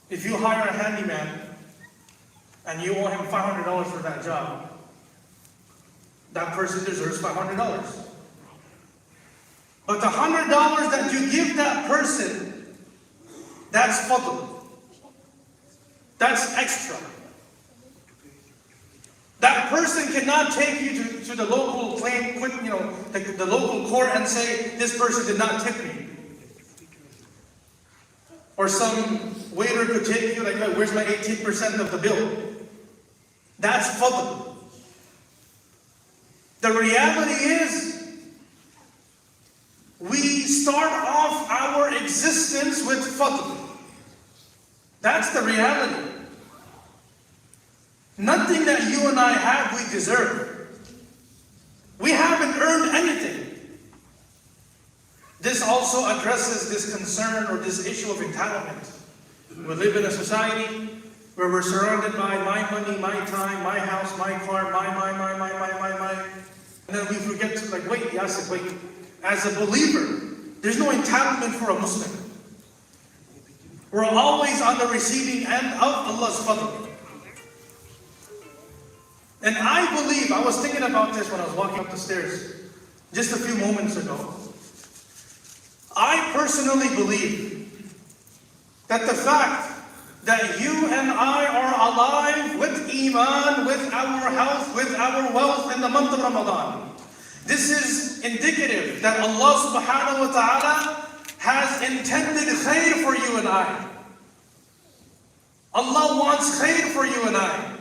If you hire a handyman and you owe him $500 for that job, that person deserves $500. But the $100 that you give that person, that's fadl. That's extra. That person cannot take you to the local claim, the local court and say, this person did not tip me. Or some waiter could take you like, where's my 18% of the bill? That's fadl. The reality is, we start off our existence with fadl. That's the reality. Nothing that you and I have, we deserve. We haven't earned anything. This also addresses this concern or this issue of entitlement. We live in a society where we're surrounded by my money, my time, my house, my car, my. And then we forget to wait, Yasir, wait. As a believer, there's no entitlement for a Muslim. We're always on the receiving end of Allah's fadl. And I believe, I was thinking about this when I was walking up the stairs just a few moments ago. I personally believe that the fact that you and I are alive with Iman, with our health, with our wealth in the month of Ramadan, this is indicative that Allah subhanahu wa ta'ala has intended khair for you and I. Allah wants khair for you and I.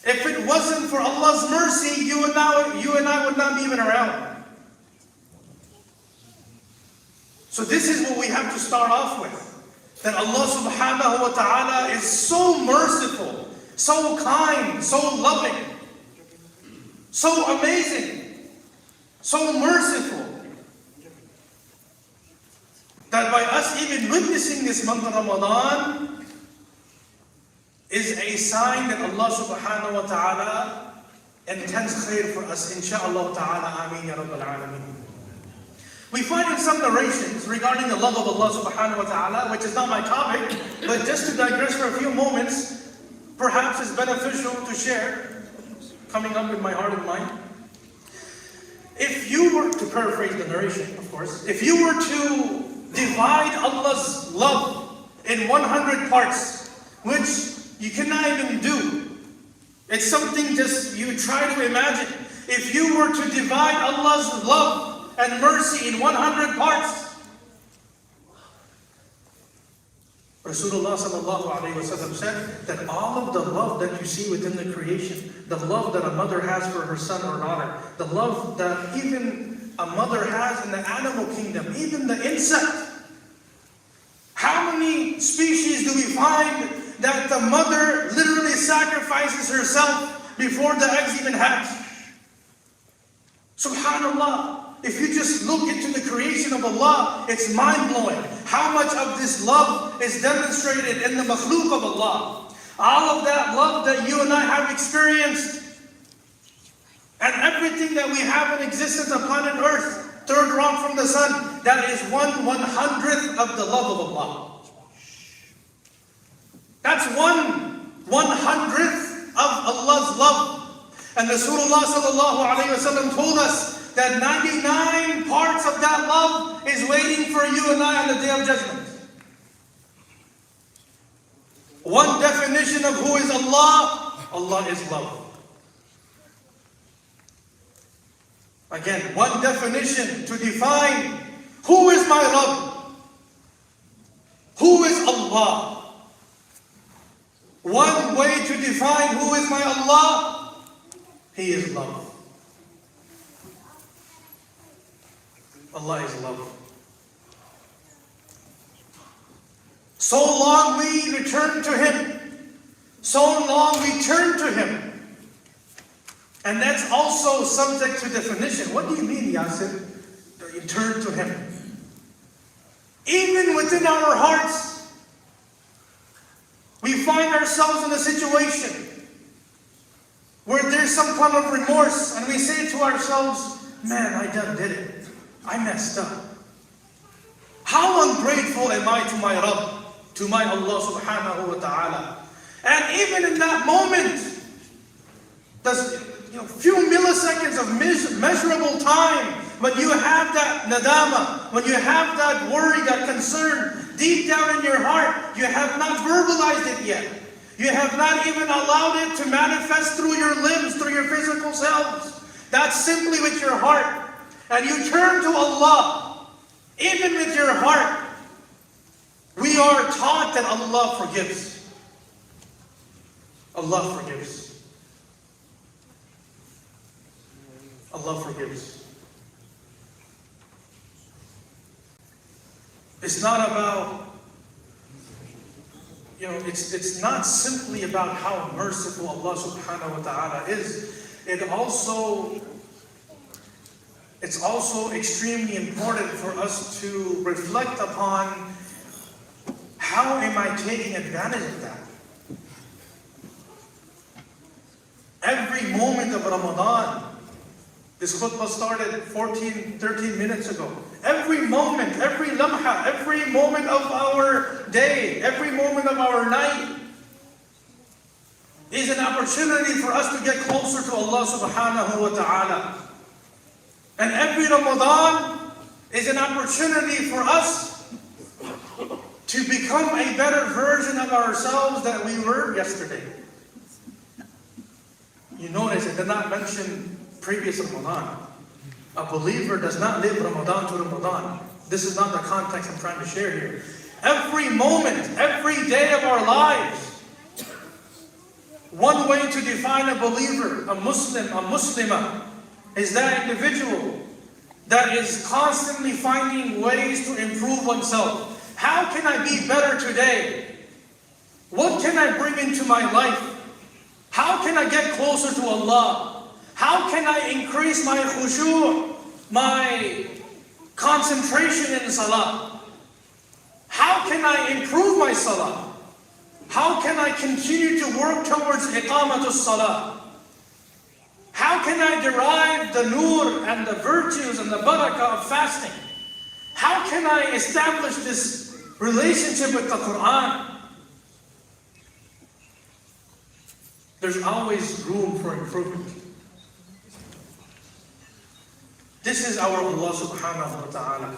If it wasn't for Allah's mercy, you and I would not be even around. So this is what we have to start off with. That Allah subhanahu wa ta'ala is so merciful, so kind, so loving, so amazing, so merciful, that by us even witnessing this month of Ramadan is a sign that Allah subhanahu wa ta'ala intends khair for us, insha'Allah ta'ala, ameen ya rabbal alameen. We find in some narrations regarding the love of Allah subhanahu wa ta'ala, which is not my topic, but just to digress for a few moments, perhaps it's beneficial to share, coming up in my heart and mind. If you were to paraphrase the narration, of course, if you were to divide Allah's love in 100 parts, which you cannot even do. It's something just you try to imagine. If you were to divide Allah's love and mercy in 100 parts, Rasulullah sallallahu alayhi wa sallam said that all of the love that you see within the creation, the love that a mother has for her son or daughter, the love that even a mother has in the animal kingdom, even the insect. How many species do we find that the mother literally sacrifices herself before the eggs even hatch? Subhanallah. If you just look into the creation of Allah, it's mind-blowing. How much of this love is demonstrated in the makhluk of Allah. All of that love that you and I have experienced, and everything that we have in existence on planet Earth, third rock from the sun, that is 1/100th of the love of Allah. That's 1/100th of Allah's love. And Rasulullah sallallahu alayhi wa sallam told us that 99 parts of that love is waiting for you and I on the Day of Judgment. One definition of who is Allah, Allah is love. Again, one definition to define who is my Rabb, who is Allah. One way to define who is my Allah, He is love. Allah is love. So long we return to Him, so long we turn to Him. And that's also subject to definition. What do you mean, Yasir? You turn to Him. Even within our hearts, we find ourselves in a situation where there's some kind of remorse and we say to ourselves, man, I done did it. I messed up. How ungrateful am I to my Rabb? to my Allah subhanahu wa ta'ala. And even in that moment, few milliseconds of measurable time, when you have that nadama, when you have that worry, that concern deep down in your heart, you have not verbalized it yet. You have not even allowed it to manifest through your limbs, through your physical selves. That's simply with your heart. And you turn to Allah, even with your heart. We are taught that Allah forgives. Allah forgives. Allah forgives. It's not about, it's not simply about how merciful Allah subhanahu wa ta'ala is. It's also extremely important for us to reflect upon how am I taking advantage of that. Every moment of Ramadan, this khutbah started 13 minutes ago. Every moment, every lamha, every moment of our day, every moment of our night is an opportunity for us to get closer to Allah subhanahu wa ta'ala. And every Ramadan is an opportunity for us to become a better version of ourselves than we were yesterday. You notice it did not mention previous Ramadan. A believer does not live Ramadan to Ramadan. This is not the context I'm trying to share here. Every moment, every day of our lives, one way to define a believer, a Muslim, a Muslimah, is that individual that is constantly finding ways to improve oneself. How can I be better today? What can I bring into my life? How can I get closer to Allah? How can I increase my khushu', my concentration in salah? How can I improve my salah? How can I continue to work towards iqamatus salah? How can I derive the nur and the virtues and the barakah of fasting? How can I establish this relationship with the Quran? There's always room for improvement. This is our Allah subhanahu wa ta'ala.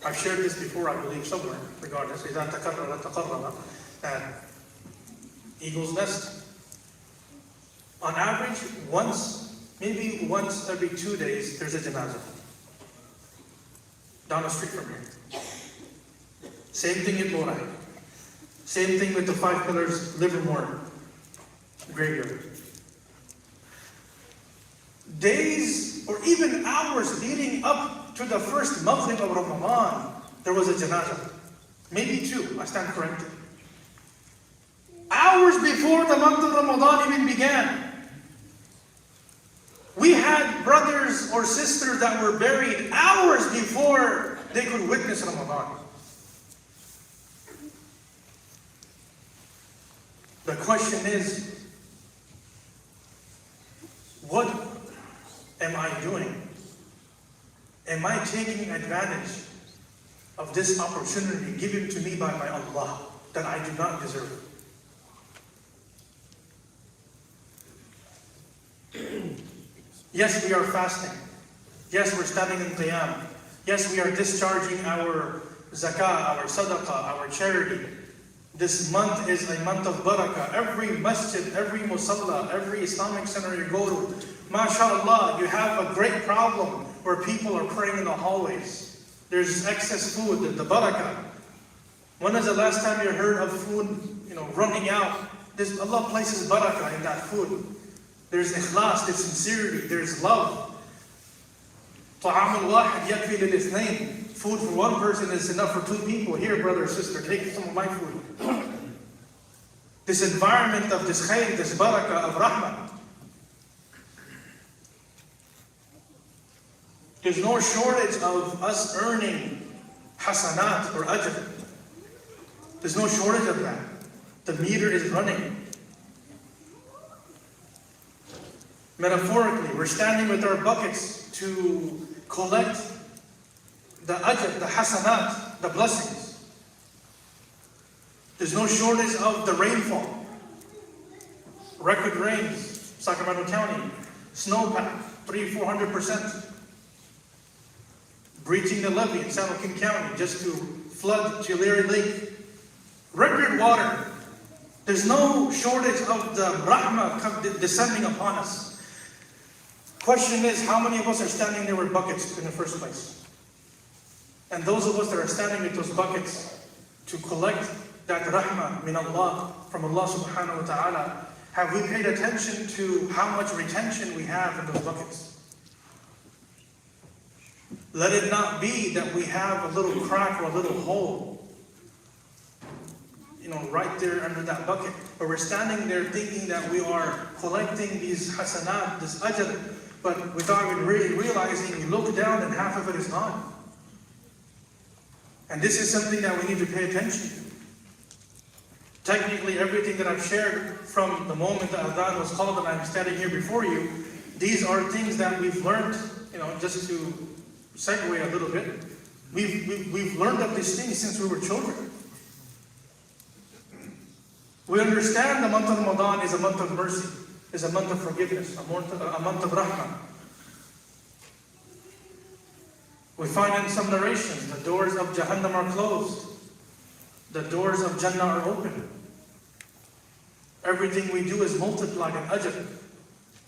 I've shared this before, I believe, somewhere, regardless. إِذَا تَكَرَّرَ تَقَرَّبَ. And eagle's nest. On average, maybe once every 2 days, there's a janazah. Down the street from here. Same thing in Morai. Same thing with the 5 Pillars Livermore graveyard. Days or even hours leading up to the first Maghrib of Ramadan, there was a janazah. Maybe 2, I stand corrected. Hours before the month of Ramadan even began, we had brothers or sisters that were buried hours before they could witness Ramadan. The question is, what am I doing? Am I taking advantage of this opportunity given to me by my Allah that I do not deserve? Yes, we are fasting. Yes, we're standing in qiyam. Yes, we are discharging our zakah, our sadaqah, our charity. This month is a month of barakah. Every masjid, every musalla, every Islamic center you go to, mashallah, you have a great problem where people are praying in the hallways. There's excess food, the barakah. When is the last time you heard of food, running out? Allah places barakah in that food. There's ikhlas, there's sincerity, there's love. طعام الواحد يكفي للاثنين. Food for one person is enough for 2 people. Here, brother or sister, take some of my food. This environment of this khair, this barakah of rahmah. There's no shortage of us earning hasanat or ajr. There's no shortage of that. The meter is running. Metaphorically, we're standing with our buckets to collect the ajr, the hasanat, the blessings. There's no shortage of the rainfall. Record rains, Sacramento County, snowpack, 300-400%. Breaching the levee in San Joaquin County just to flood Tulare Lake. Record water. There's no shortage of the rahmah descending upon us. Question is, how many of us are standing there with buckets in the first place? And those of us that are standing with those buckets to collect that rahmah min Allah, from Allah subhanahu wa ta'ala, have we paid attention to how much retention we have in those buckets? Let it not be that we have a little crack or a little hole, right there under that bucket. But we're standing there thinking that we are collecting these hasanat, this ajr, but without even really realizing, we look down and half of it is gone. And this is something that we need to pay attention to. Technically, everything that I've shared from the moment the adhan was called and I'm standing here before you, these are things that we've learned, just to segue a little bit. We've learned of these things since we were children. We understand the month of Ramadan is a month of mercy, is a month of forgiveness, a month of rahmah. We find in some narrations, the doors of Jahannam are closed. The doors of Jannah are open. Everything we do is multiplied in ajr.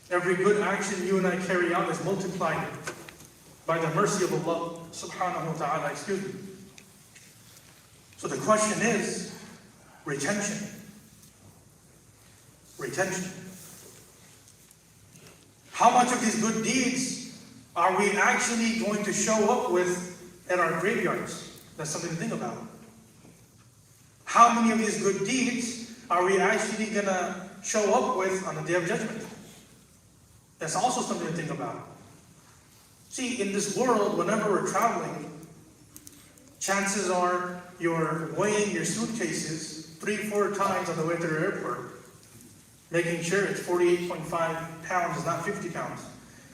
Every good action you and I carry out is multiplied by the mercy of Allah subhanahu wa ta'ala. So the question is, retention. Retention. How much of these good deeds are we actually going to show up with at our graveyards? That's something to think about. How many of these good deeds are we actually going to show up with on the Day of Judgment? That's also something to think about. See, in this world, whenever we're traveling, chances are you're weighing your suitcases 3-4 times on the way to the airport, making sure it's 48.5 pounds, it's not 50 pounds.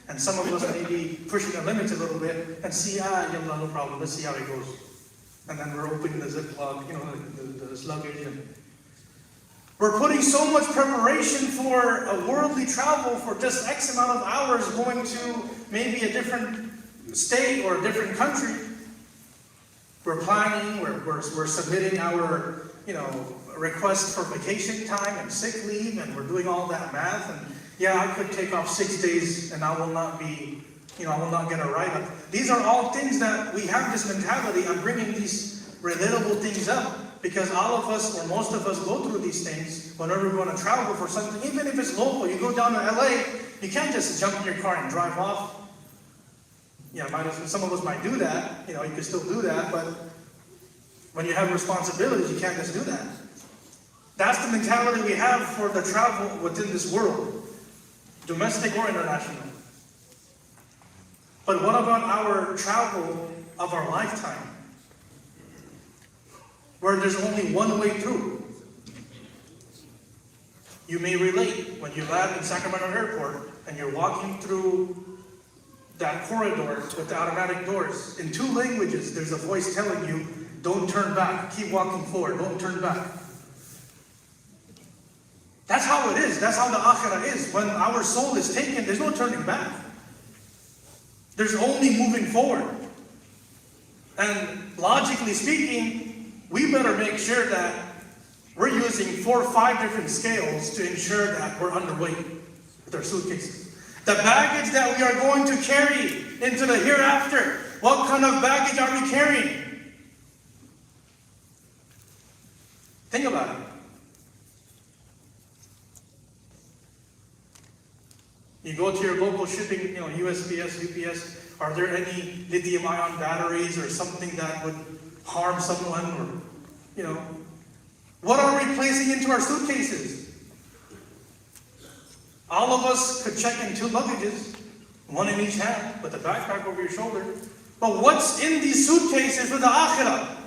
And some of us may be pushing the limits a little bit and see, yallah, no problem, let's see how it goes. And then we're opening the Ziploc, the luggage. And we're putting so much preparation for a worldly travel for just X amount of hours going to maybe a different state or a different country. We're planning, we're submitting our, request for vacation time and sick leave, and we're doing all that math. And I could take off 6 days and I will not be, I will not get a write-up. These are all things that we have this mentality. I'm bringing these relatable things up because all of us, or most of us, go through these things whenever we're going to travel for something. Even if it's local, you go down to LA, you can't just jump in your car and drive off. Some of us might do that. You can still do that, but when you have responsibilities, you can't just do that. That's the mentality we have for the travel within this world, domestic or international. But what about our travel of our lifetime, where there's only one way through? You may relate when you land in Sacramento Airport and you're walking through that corridor with the automatic doors. In 2 languages, there's a voice telling you, don't turn back, keep walking forward, don't turn back. That's how it is. That's how the akhirah is. When our soul is taken, there's no turning back. There's only moving forward. And logically speaking, we better make sure that we're using 4 or 5 different scales to ensure that we're underweight with our suitcases. The baggage that we are going to carry into the hereafter, what kind of baggage are we carrying? Think about it. You go to your local shipping, USPS, UPS, are there any lithium-ion batteries or something that would harm someone? Or, what are we placing into our suitcases? All of us could check in 2 luggages, 1 in each hand, with a backpack over your shoulder. But what's in these suitcases for the akhirah?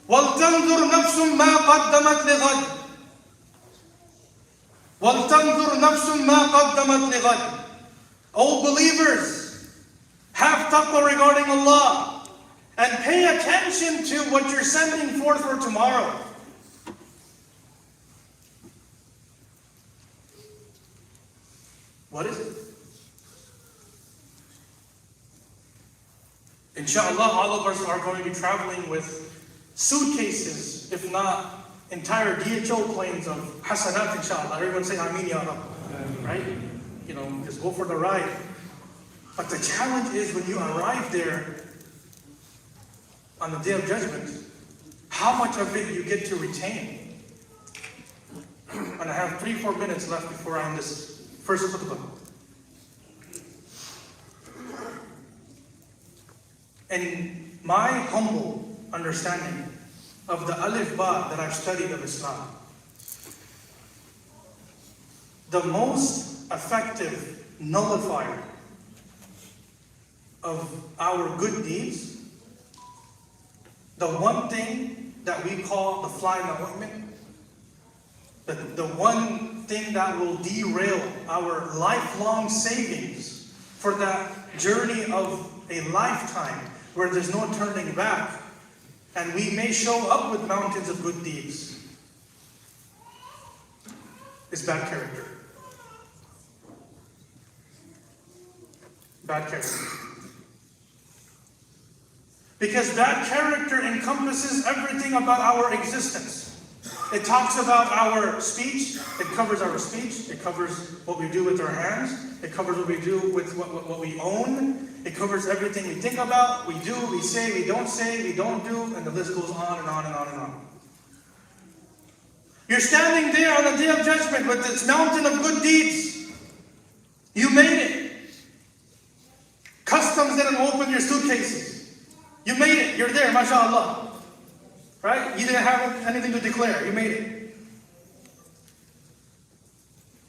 وَلْتَنْظُرْ نَفْسٌ مَا قَدَّمَتْ لِغَدٍ وَلْتَنْظُرْ نَفْسٌ مَا قَدَّمَتْ لِغَدٍ. O believers, have taqwa regarding Allah and pay attention to what you're sending forth for tomorrow. What is it? Inshallah, all of us are going to be traveling with suitcases, if not entire DHL planes of hasanat, inshallah. Everyone say Ameen Ya Rab. Right? You know, just go for the ride. But the challenge is when you arrive there on the Day of Judgment, how much of it you get to retain. And I have 3-4 minutes left before I end this first khutbah. In my humble understanding of the alif ba that I've studied of Islam, the most effective nullifier of our good deeds, the one thing that we call the fly in the ointment, the one thing that will derail our lifelong savings for that journey of a lifetime where there's no turning back, and we may show up with mountains of good deeds, is bad character. Bad character. Because bad character encompasses everything about our existence. It talks about our speech. It covers our speech. It covers what we do with our hands. It covers what we do with what we own. It covers everything we think about, we do, we say, we don't do, and the list goes on and on and on and on. You're standing there on the Day of Judgment with this mountain of good deeds. You made it. Customs didn't open your suitcases. You made it. You're there, mashallah. Right? You didn't have anything to declare. You made it.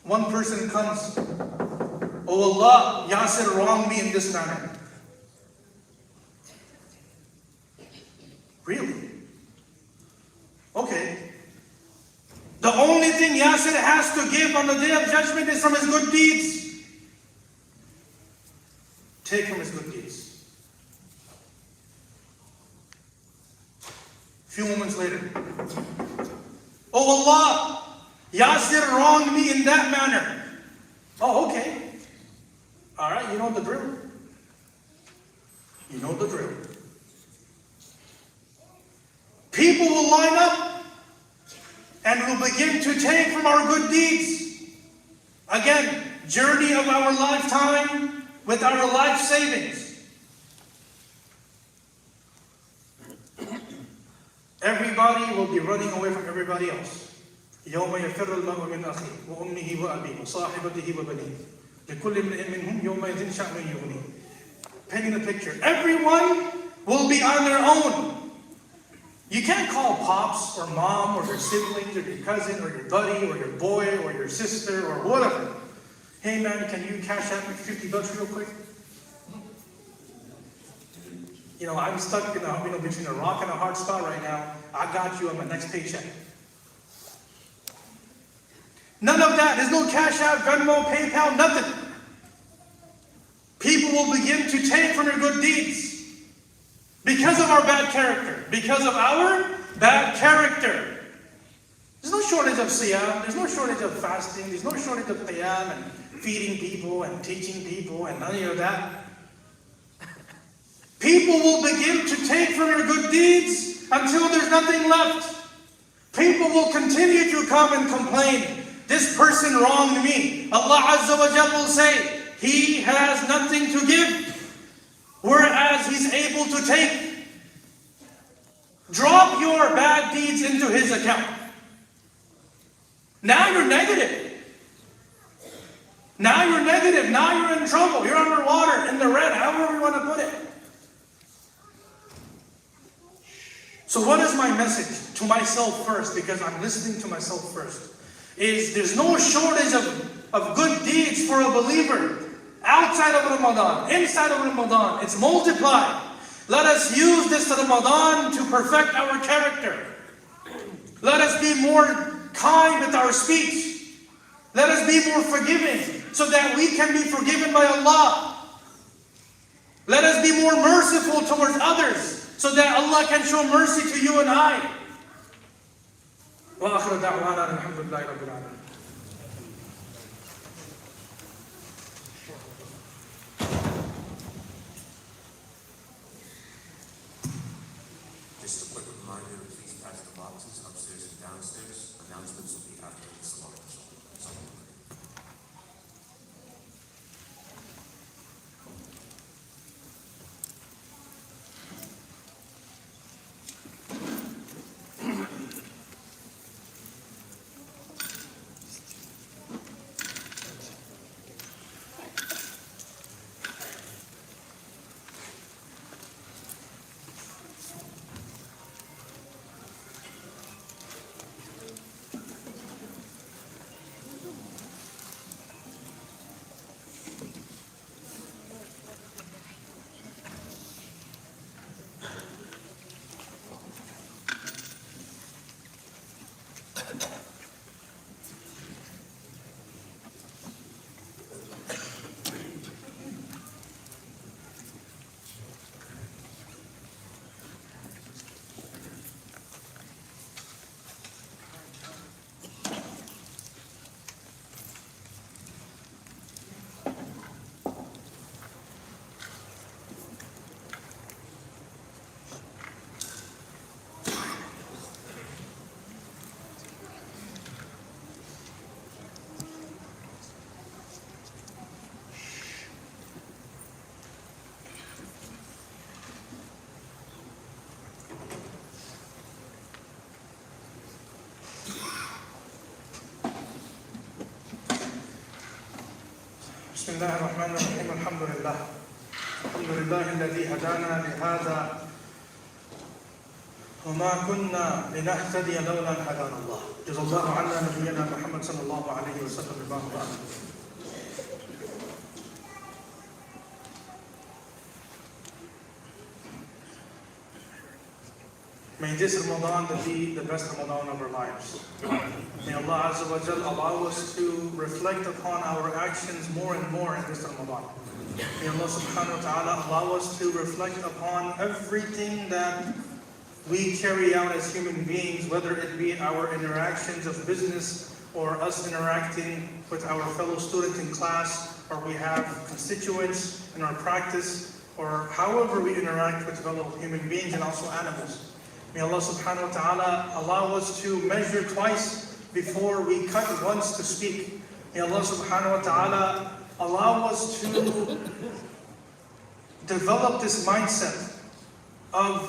One person comes, "Oh Allah, Yasir wronged me in this manner." Really? Okay. The only thing Yasir has to give on the Day of Judgment is from his good deeds. Take from his good deeds. A few moments later, "Oh Allah, Yasir wronged me in that manner." Oh, okay. All right, you know the drill. You know the drill. People will line up and will begin to take from our good deeds. Again, journey of our lifetime with our life savings. Everybody will be running away from everybody else. يوم يفر المرء من أخيه وأمه وأبيه وصاحبته وبنيه لكل امرئ منهم يومئذ شأن يغنيه. Painting the picture. Everyone will be on their own. You can't call pops or mom or your siblings or your cousin or your buddy or your boy or your sister or whatever. "Hey man, can you cash out me $50 real quick? You know, I'm stuck in between a rock and a hard spot right now. I got you on my next paycheck." None of that. There's no Cash App, Venmo, PayPal, nothing. People will begin to take from your good deeds because of our bad character. Because of our bad character. There's no shortage of siyam. There's no shortage of fasting. There's no shortage of qiyam and feeding people and teaching people and none of that. People will begin to take from your good deeds until there's nothing left. People will continue to come and complain. "This person wronged me." Allah Azza wa Jal will say, he has nothing to give, whereas he's able to take. Drop your bad deeds into his account. Now you're negative. Now you're negative. Now you're in trouble. You're underwater, in the red, however we want to put it. So what is my message to myself first, because I'm listening to myself first, is there's no shortage of good deeds for a believer outside of Ramadan, inside of Ramadan. It's multiplied. Let us use this Ramadan to perfect our character. Let us be more kind with our speech. Let us be more forgiving so that we can be forgiven by Allah. Let us be more merciful towards others so that Allah can show mercy to you and I. وآخر دعوانا الحمد لله رب العالمين. Just a quick reminder, please pass the boxes upstairs and downstairs. Announcements will be after the salam. بسم الله الرحمن الرحيم الحمد لله الذي هدانا لهذا وما كنا لنهتدي لولا أن هدانا الله جزا الله عنا نبينا محمد صلى الله عليه وسلم بما هو أهل. May this Ramadan be the best Ramadan of our lives. May Allah Azza wa Jal allow us to reflect upon our actions more and more in this Ramadan. May Allah subhanahu wa ta'ala allow us to reflect upon everything that we carry out as human beings, whether it be our interactions of business or us interacting with our fellow students in class, or we have constituents in our practice, or however we interact with fellow human beings and also animals. May Allah subhanahu wa ta'ala allow us to measure twice before we cut once to speak. May Allah subhanahu wa ta'ala allow us to develop this mindset of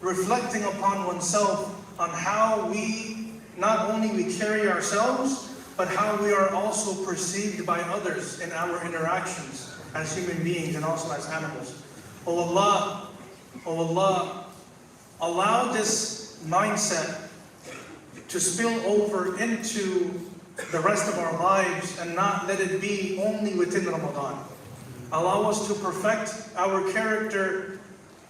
reflecting upon oneself on how we, not only we carry ourselves, but how we are also perceived by others in our interactions as human beings and also as animals. Oh Allah, allow this mindset to spill over into the rest of our lives and not let it be only within Ramadan. Allow us to perfect our character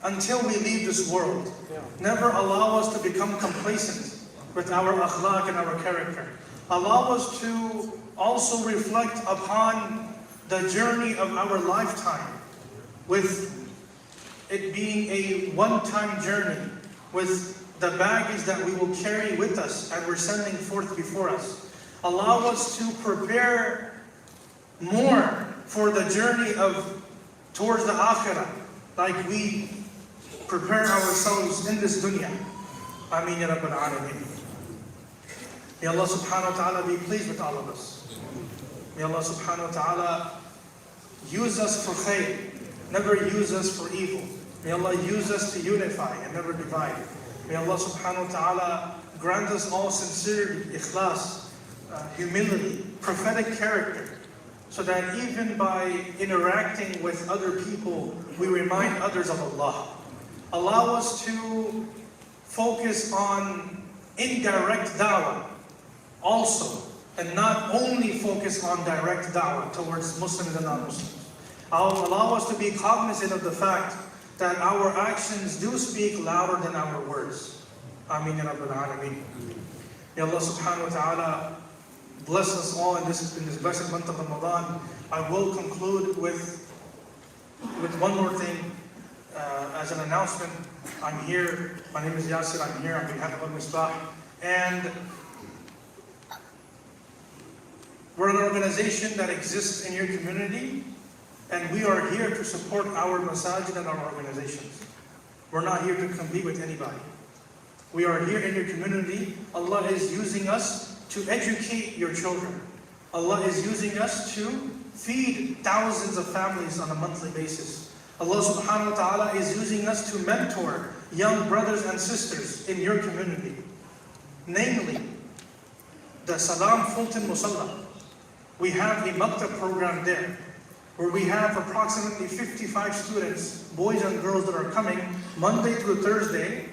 until we leave this world. Never allow us to become complacent with our akhlaq and our character. Allow us to also reflect upon the journey of our lifetime, with it being a one-time journey, with the baggage that we will carry with us and we're sending forth before us. Allow us to prepare more for the journey towards the akhirah, like we prepare ourselves in this dunya. Ameen ya Rabbil Alameen. May Allah subhanahu wa ta'ala be pleased with all of us. May Allah subhanahu wa ta'ala use us for khair, never use us for evil. May Allah use us to unify and never divide. May Allah subhanahu wa ta'ala grant us all sincerity, ikhlas, humility, prophetic character, so that even by interacting with other people, we remind others of Allah. Allow us to focus on indirect da'wah also, and not only focus on direct da'wah towards Muslims and non-Muslims. Allow us to be cognizant of the fact that our actions do speak louder than our words. Ameen ya Rabbil Alameen. May Allah subhanahu wa ta'ala bless us all in this blessed month of Ramadan. I will conclude with one more thing as an announcement. I'm here, my name is Yasir, I'm here on behalf of Al-Misbah, and we're an organization that exists in your community, and we are here to support our masajid and our organizations. We're not here to compete with anybody. We are here in your community. Allah is using us to educate your children. Allah is using us to feed thousands of families on a monthly basis. Allah subhanahu wa ta'ala is using us to mentor young brothers and sisters in your community. Namely, the SALAM Fulton Musalla. We have a maktab program there, where we have approximately 55 students, boys and girls, that are coming Monday through Thursday.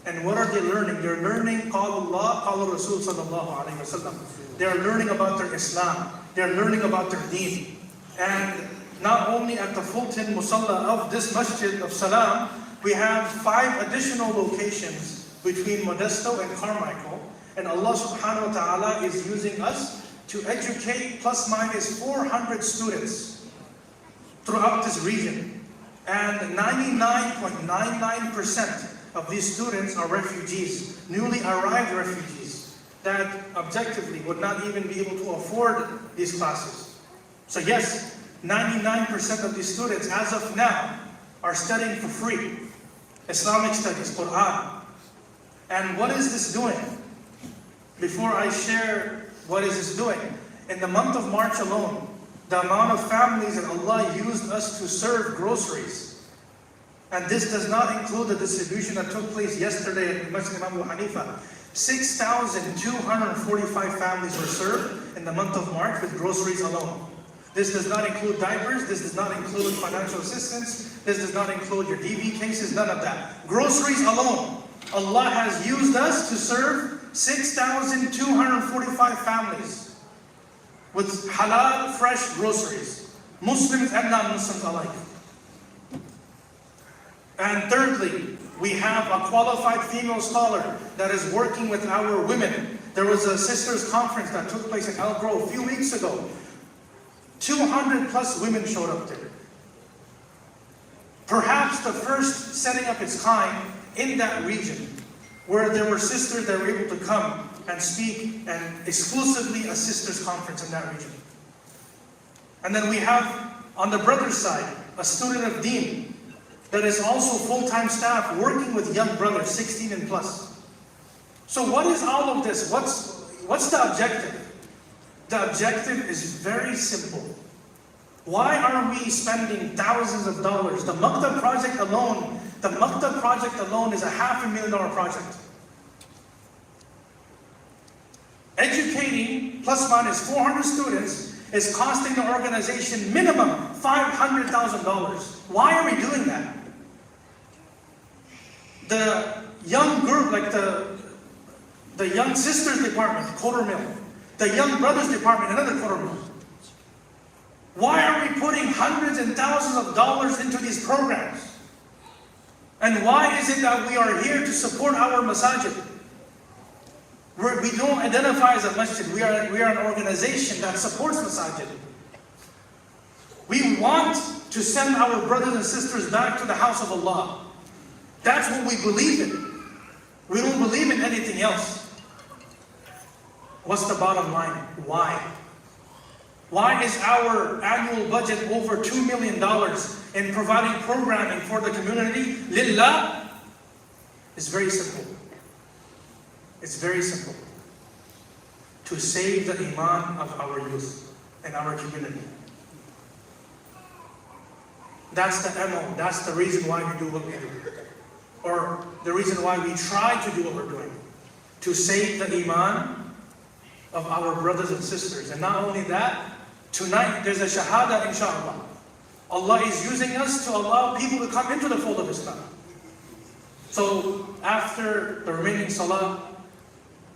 And what are they learning? They're learning Qala Allah, Qala Rasul sallallahu alayhi wa sallam. They're learning about their Islam. They're learning about their deen. And not only at the Fulton Musalla of this Masjid of Salam, we have 5 additional locations between Modesto and Carmichael. And Allah subhanahu wa ta'ala is using us to educate plus minus 400 students throughout this region. And 99.99% of these students are refugees, newly arrived refugees, that objectively would not even be able to afford these classes. So yes, 99% of these students as of now are studying for free. Islamic studies, Quran. And what is this doing? Before I share what is this doing, in the month of March alone, the amount of families that Allah used us to serve groceries, and this does not include the distribution that took place yesterday at Masjid Imam Abu Hanifa. 6,245 families were served in the month of March with groceries alone. This does not include diapers, this does not include financial assistance, this does not include your DV cases, none of that. Groceries alone. Allah has used us to serve 6,245 families with halal, fresh groceries. Muslims and non-Muslims alike. And thirdly, we have a qualified female scholar that is working with our women. There was a sisters conference that took place in Elk Grove a few weeks ago. 200 plus women showed up there. Perhaps the first setting up its kind in that region, where there were sisters that were able to come and speak, and exclusively a sisters conference in that region. And then we have, on the brother's side, a student of Deen that is also full-time staff working with young brothers, 16 and plus. So what is all of this? What's the objective? The objective is very simple. Why are we spending thousands of dollars? The Maktab project alone is a $500,000 project. Educating plus minus 400 students is costing the organization minimum $500,000. Why are we doing that? The young group, like the young sisters department, $250,000. The young brothers department, another $250,000. Why are we putting hundreds and thousands of dollars into these programs? And why is it that we are here to support our masajid? We don't identify as a masjid. We are an organization that supports masajid. We want to send our brothers and sisters back to the house of Allah. That's what we believe in. We don't believe in anything else. What's the bottom line? Why? Why is our annual budget over $2 million in providing programming for the community? Lillah? It's very simple. It's very simple. To save the iman of our youth and our community. That's the MO. That's the reason why we do what we do. Or the reason why we try to do what we're doing. To save the iman of our brothers and sisters. And not only that, tonight there's a shahada, inshallah. Allah is using us to allow people to come into the fold of Islam. So after the remaining salah,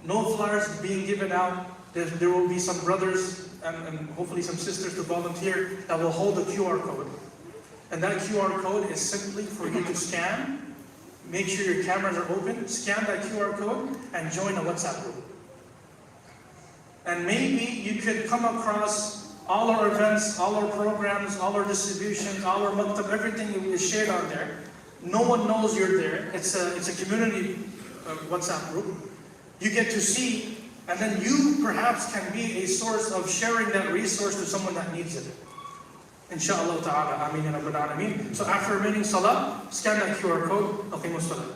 no flyers being given out. There will be some brothers and hopefully some sisters to volunteer that will hold the QR code. And that QR code is simply for you to scan. Make sure your cameras are open. Scan that QR code and join a WhatsApp group. And maybe you could come across all our events, all our programs, all our distributions, all our maktab, everything is shared on there. No one knows you're there. It's a community WhatsApp group. You get to see, and then you perhaps can be a source of sharing that resource to someone that needs it. Inshallah ta'ala. Ameen ya Rabbil Alameen. So after remaining salah, scan that QR code. Aqimus salah.